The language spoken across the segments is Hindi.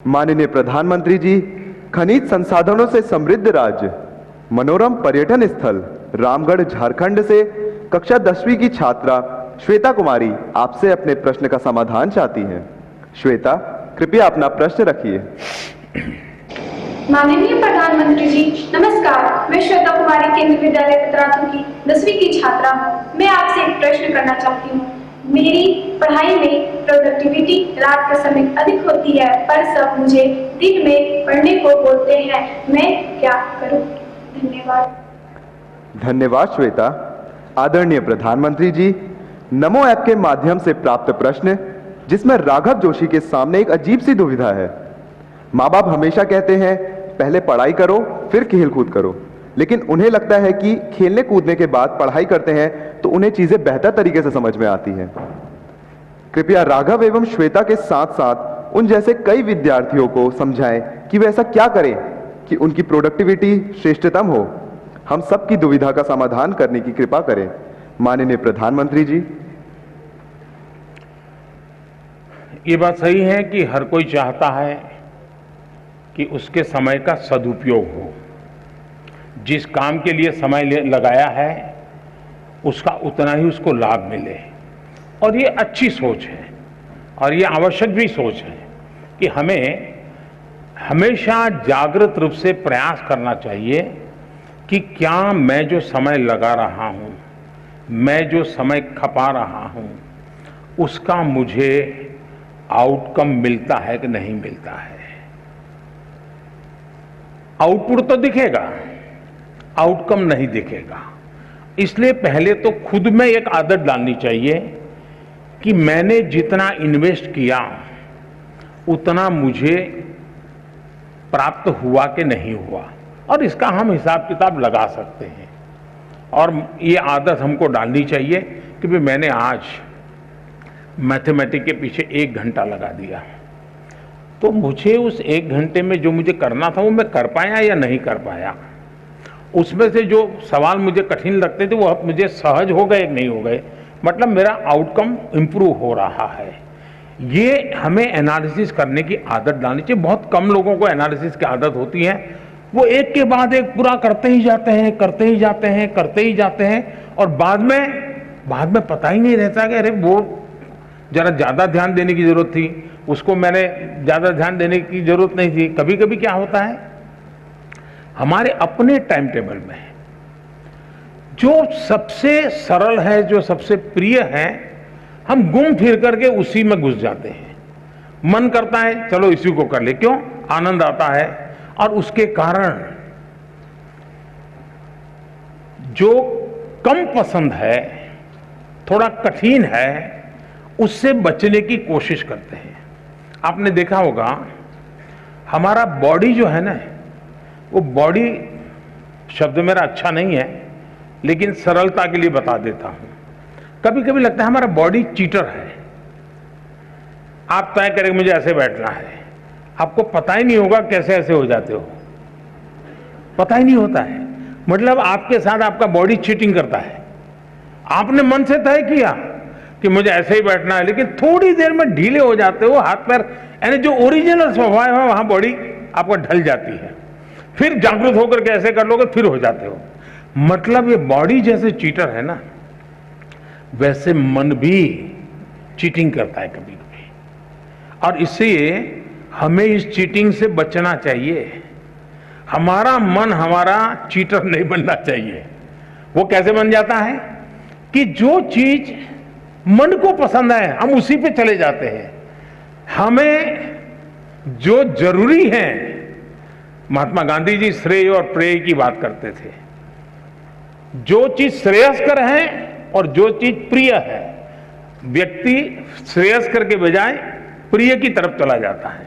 माननीय प्रधानमंत्री जी, खनिज संसाधनों से समृद्ध राज्य, मनोरम पर्यटन स्थल रामगढ़ झारखंड से कक्षा 10वीं की छात्रा श्वेता कुमारी आपसे अपने प्रश्न का समाधान चाहती हैं। श्वेता, कृपया अपना प्रश्न रखिए। माननीय प्रधानमंत्री जी, नमस्कार। मैं श्वेता कुमारी केंद्रीय विद्यालय पितरातू की 10वीं की छात्रा हूँ। मैं आपसे एक प्रश्न करना चाहती हूँ। मेरी पढ़ाई में प्रोडक्टिविटी रात के समय अधिक होती है, पर सब मुझे दिन में पढ़ने को बोलते हैं। मैं क्या करूँ? धन्यवाद। धन्यवाद श्वेता। आदरणीय प्रधानमंत्री जी, नमो ऐप के माध्यम से प्राप्त प्रश्न जिसमें राघव जोशी के सामने एक अजीब सी दुविधा है। माँ बाप हमेशा कहते हैं पहले पढ़ाई करो फिर खेल कूद करो, लेकिन उन्हें लगता है कि खेलने कूदने के बाद पढ़ाई करते हैं तो उन्हें चीजें बेहतर तरीके से समझ में आती हैं। कृपया राघव एवं श्वेता के साथ साथ उन जैसे कई विद्यार्थियों को समझाएं कि वे ऐसा क्या करें कि उनकी प्रोडक्टिविटी श्रेष्ठतम हो। हम सबकी दुविधा का समाधान करने की कृपा करें। माननीय प्रधानमंत्री जी। ये बात सही है कि हर कोई चाहता है कि उसके समय का सदुपयोग हो। जिस काम के लिए समय लगाया है उसका उतना ही उसको लाभ मिले, और ये अच्छी सोच है और ये आवश्यक भी सोच है कि हमें हमेशा जागृत रूप से प्रयास करना चाहिए कि क्या मैं जो समय लगा रहा हूँ, मैं जो समय खपा रहा हूँ, उसका मुझे आउटकम मिलता है कि नहीं मिलता है। आउटपुट तो दिखेगा, आउटकम नहीं दिखेगा। इसलिए पहले तो खुद में एक आदत डालनी चाहिए कि मैंने जितना इन्वेस्ट किया उतना मुझे प्राप्त हुआ कि नहीं हुआ, और इसका हम हिसाब किताब लगा सकते हैं। और ये आदत हमको डालनी चाहिए कि भाई मैंने आज मैथमेटिक्स के पीछे 1 घंटा लगा दिया, तो मुझे उस 1 घंटे में जो मुझे करना था वो मैं कर पाया या नहीं कर पाया। उसमें से जो सवाल मुझे कठिन लगते थे वो अब मुझे सहज हो गए नहीं हो गए, मतलब मेरा आउटकम इंप्रूव हो रहा है। ये हमें एनालिसिस करने की आदत डालनी चाहिए। बहुत कम लोगों को एनालिसिस की आदत होती है। वो एक के बाद एक पूरा करते ही जाते हैं, करते ही जाते हैं, करते ही जाते हैं, और बाद में पता ही नहीं रहता कि अरे वो जरा ज़्यादा ध्यान देने की जरूरत थी, उसको मैंने ज़्यादा ध्यान देने की जरूरत नहीं थी। कभी कभी क्या होता है, हमारे अपने टाइम टेबल में जो सबसे सरल है, जो सबसे प्रिय है, हम घूम फिर करके उसी में घुस जाते हैं। मन करता है चलो इसी को कर ले, क्यों? आनंद आता है। और उसके कारण जो कम पसंद है, थोड़ा कठिन है, उससे बचने की कोशिश करते हैं। आपने देखा होगा हमारा बॉडी जो है ना, वो बॉडी शब्द मेरा अच्छा नहीं है लेकिन सरलता के लिए बता देता हूं। कभी कभी लगता है हमारा बॉडी चीटर है। आप तय करें मुझे ऐसे बैठना है, आपको पता ही नहीं होगा कैसे ऐसे हो जाते हो, पता ही नहीं होता है। मतलब आपके साथ आपका बॉडी चीटिंग करता है। आपने मन से तय किया कि मुझे ऐसे ही बैठना है, लेकिन थोड़ी देर में ढीले हो जाते हो, हाथ पैर, यानी जो ओरिजिनल स्वभाव है वहां बॉडी आपको ढल जाती है। फिर जागरूक होकर के ऐसे कर लोगे फिर हो जाते हो। मतलब ये बॉडी जैसे चीटर है ना, वैसे मन भी चीटिंग करता है कभी कभी, और इसलिए हमें इस चीटिंग से बचना चाहिए। हमारा मन हमारा चीटर नहीं बनना चाहिए। वो कैसे बन जाता है कि जो चीज मन को पसंद है हम उसी पे चले जाते हैं। हमें जो जरूरी है, महात्मा गांधी जी श्रेय और प्रेय की बात करते थे। जो चीज श्रेयस्कर है और जो चीज प्रिय है, व्यक्ति श्रेयस्कर के बजाय प्रिय की तरफ चला जाता है।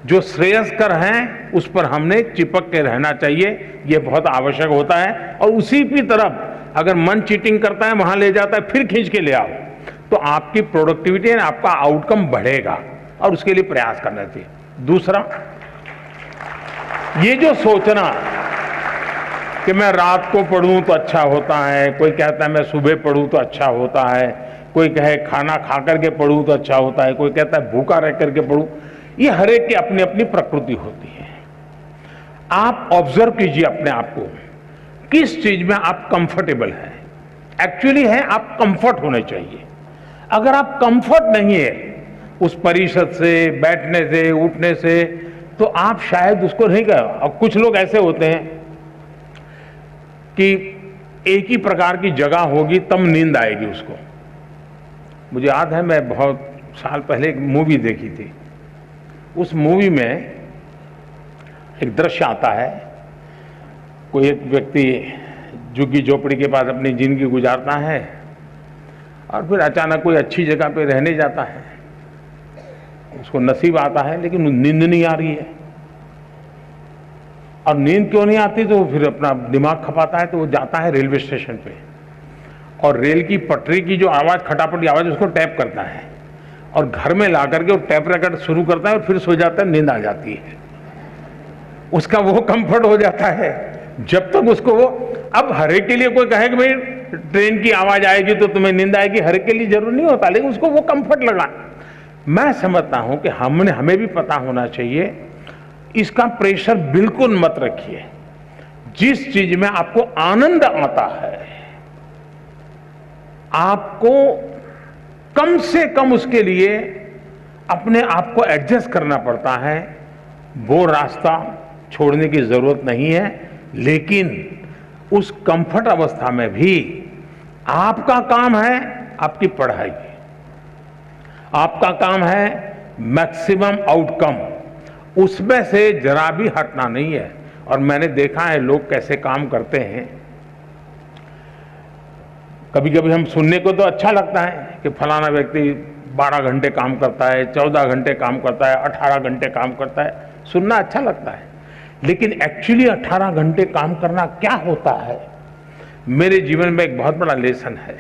जो श्रेयस्कर है उस पर हमने चिपक के रहना चाहिए, यह बहुत आवश्यक होता है। और उसी की तरफ अगर मन चीटिंग करता है वहां ले जाता है, फिर खींच के ले आओ, तो आपकी प्रोडक्टिविटी एंड आपका आउटकम बढ़ेगा, और उसके लिए प्रयास करना चाहिए। दूसरा, ये जो सोचना कि मैं रात को पढ़ूं तो अच्छा होता है, कोई कहता है मैं सुबह पढ़ूं तो अच्छा होता है, कोई कहे खाना खा करके पढ़ूं तो अच्छा होता है, कोई कहता है भूखा रह करके पढ़ूं, ये हर एक की अपनी अपनी प्रकृति होती है। आप ऑब्जर्व कीजिए अपने आप को, किस चीज में आप कंफर्टेबल हैं। एक्चुअली है आप कंफर्ट होने चाहिए। अगर आप कंफर्ट नहीं है उस परिषद से, बैठने से, उठने से, तो आप शायद उसको नहीं कर। और कुछ लोग ऐसे होते हैं कि एक ही प्रकार की जगह होगी तब नींद आएगी उसको। मुझे याद है, मैं बहुत साल पहले एक मूवी देखी थी। उस मूवी में एक दृश्य आता है, कोई एक व्यक्ति झुग्गी झोपड़ी के पास अपनी जिंदगी गुजारता है और फिर अचानक कोई अच्छी जगह पे रहने जाता है। उसको नसीब आता है लेकिन नींद नहीं आ रही है। और नींद क्यों नहीं आती, तो फिर अपना दिमाग खपाता है, तो वो जाता है रेलवे स्टेशन पे और रेल की पटरी की जो आवाज, खटापट की आवाज, उसको टैप करता है और घर में ला करके वो टैप रिकॉर्ड शुरू करता है और फिर सो जाता है। नींद आ जाती है, उसका वो कंफर्ट हो जाता है। जब तक उसको वो, अब हर एक के लिए कोई कहे कि भाई ट्रेन की आवाज आएगी तो तुम्हें नींद आएगी, हर एक के लिए जरूर नहीं होता, लेकिन उसको वो कंफर्ट लगा। मैं समझता हूं कि हमें भी पता होना चाहिए, इसका प्रेशर बिल्कुल मत रखिए। जिस चीज में आपको आनंद आता है, आपको कम से कम उसके लिए अपने आप को एडजस्ट करना पड़ता है, वो रास्ता छोड़ने की जरूरत नहीं है। लेकिन उस कंफर्ट अवस्था में भी आपका काम है आपकी पढ़ाई, आपका काम है मैक्सिमम आउटकम, उसमें से जरा भी हटना नहीं है। और मैंने देखा है लोग कैसे काम करते हैं। कभी कभी हम सुनने को तो अच्छा लगता है कि फलाना व्यक्ति 12 घंटे काम करता है, 14 घंटे काम करता है, 18 घंटे काम करता है, सुनना अच्छा लगता है। लेकिन एक्चुअली 18 घंटे काम करना क्या होता है, मेरे जीवन में एक बहुत बड़ा लेसन है।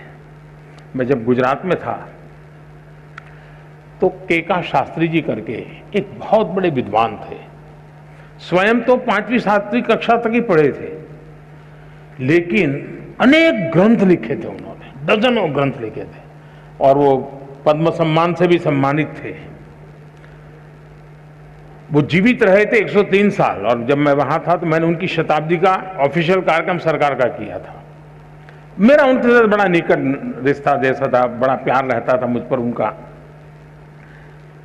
मैं जब गुजरात में था तो केका शास्त्री जी करके एक बहुत बड़े विद्वान थे। स्वयं तो 5वीं 7वीं कक्षा तक ही पढ़े थे, लेकिन अनेक ग्रंथ लिखे थे उन्होंने, दर्जनों ग्रंथ लिखे थे और वो पद्म सम्मान से भी सम्मानित थे। वो जीवित रहे थे 103 साल और जब मैं वहां था तो मैंने उनकी शताब्दी का ऑफिशियल कार्यक्रम सरकार का किया था। मेरा उनके साथ बड़ा निकट रिश्ता जैसा था, बड़ा प्यार रहता था मुझ पर उनका।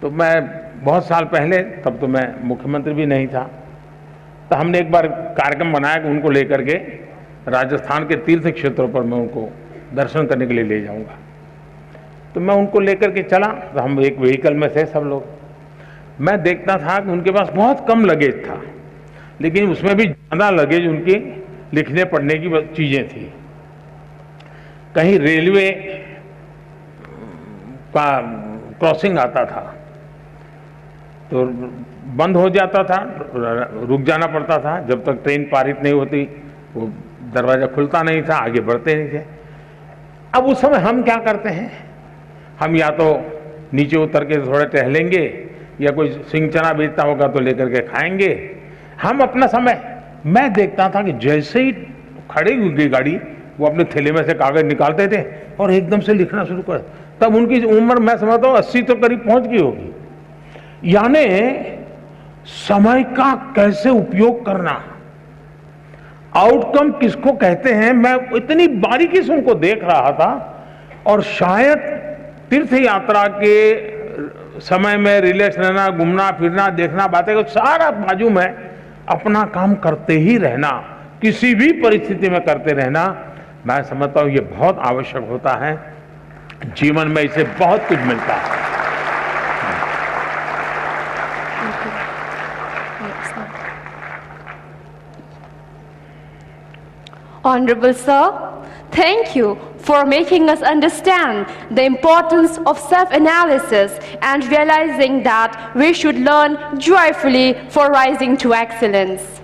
तो मैं बहुत साल पहले, तब तो मैं मुख्यमंत्री भी नहीं था, तो हमने एक बार कार्यक्रम बनाया कि उनको लेकर के राजस्थान के तीर्थ क्षेत्रों पर मैं उनको दर्शन करने के लिए ले जाऊंगा। तो मैं उनको लेकर के चला, तो हम एक व्हीकल में थे सब लोग। मैं देखता था कि उनके पास बहुत कम लगेज था, लेकिन उसमें भी ज़्यादा लगेज उनकी लिखने पढ़ने की चीज़ें थी। कहीं रेलवे का क्रॉसिंग आता था तो बंद हो जाता था, रुक जाना पड़ता था जब तक ट्रेन पारित नहीं होती, वो दरवाज़ा खुलता नहीं था, आगे बढ़ते नहीं थे। अब उस समय हम क्या करते हैं, हम या तो नीचे उतर के थोड़े टहलेंगे या कोई सिंह चना बेचता होगा तो लेकर के खाएंगे। हम अपना समय, मैं देखता था कि जैसे ही खड़ी हुई गाड़ी, वो अपने थैले में से कागज निकालते थे और एकदम से लिखना शुरू कर। तब उनकी उम्र मैं समझता हूँ 80 तो करीब पहुंच गई होगी। यानी समय का कैसे उपयोग करना, आउटकम किसको कहते हैं, मैं इतनी बारीकी से उनको देख रहा था। और शायद तीर्थ यात्रा के समय में रिलैक्स रहना, घूमना फिरना, देखना, बातें को सारा बाजू में अपना काम करते ही रहना, किसी भी परिस्थिति में करते रहना, मैं समझता हूं ये बहुत आवश्यक होता है। जीवन में इसे बहुत कुछ मिलता है। Honorable Sir, thank you for making us understand the importance of self-analysis and realizing that we should learn joyfully for rising to excellence.